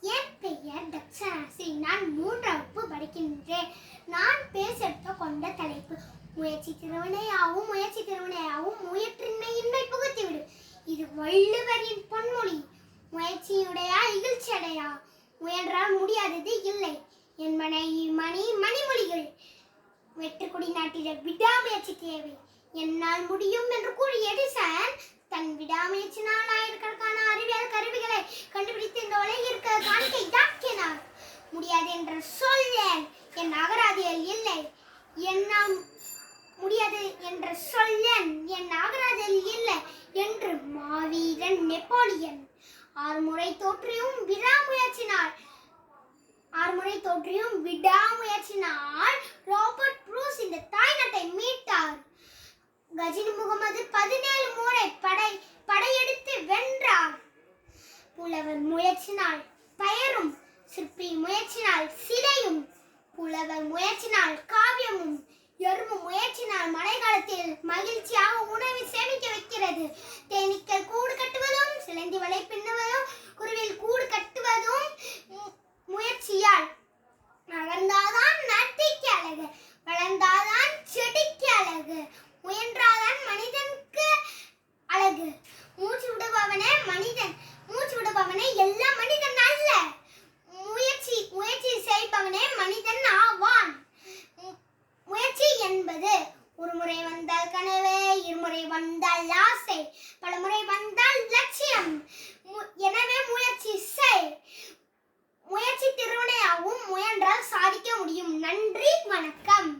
என் பெயர் தக்ஷராசி. நான் 3ஆம் வகுப்பு படிக்கின்றேன். நான் பேச கொண்ட தலைப்பு முயற்சி திருவினையாவும் முயற்சி திருவினையாவும் முயற்றின்மை புகுத்திவிடு. இது வள்ளுவரின் பொன்மொழி. முயற்சியுடையா இகழ்ச்சி அடையா, முயன்றால் முடியாதது இல்லை என் மணிமொழிகள். வெற்றுக்குடி நாட்டில விடாமுயற்சி தேவை, என்னால் முடியும் என்று கூறிய எடிசன் தன் விடாமுயற்சினால் ஆயிரக்கணக்கான அறிவியல் கருவிகளை கண்டுபிடித்து இந்த உலகிற்கு காண்பித்தாக்கினார். முடியாது என்ற சொல்ல என் அகராதியில் இல்லை. என்னால் முடியாது என்ற சொல்ல என் அகராதியில் இல்லை என்று மாவீரன் நெப்போலியன் 6 முறை தோற்றியும் விடாமுயற்சினால் ராபர்ட் ப்ரூஸ் இந்த தாய்நாட்டை மீட்டார். கஜினி முகமது 17 முறை படையெடுத்து வென்றார். புலவர் முயற்சினால் பெயரும், சிற்பி முயற்சினால் சிலையும், புலவர் முயற்சினால் காவியமும், எறும்பு முயற்சினால் மழைக்காலத்தில் மகிழ்ச்சியாக உணவை சேமிக்க வைக்கிறது. தேனீக்கள் கூடு கட்டுவதும், சிலந்தி வலை பின்னுவதும், குருவில் கூடு கட்டுவதும் முயற்சியால். நகர்ந்தாதான் நட்டிக்கு அழகு, வளர்ந்தாதான் செடிக்கு அழகு, முயன்றாதான் மனிதனுக்கு அழகு. மூச்சு விடுபவனே எல்லா மனிதன் அல்ல, முயற்சி செய்பவனே மனிதன் ஆவான். முயற்சி என்பது ஒரு முறை வந்தால் கனவு, இருமுறை வந்தால் ஆசை, பல முறை வந்தால் லட்சியம். எனவே முயற்சி செய். முயற்சி திருவினையாவும் முயன்றால் சாதிக்க முடியும். நன்றி, வணக்கம்.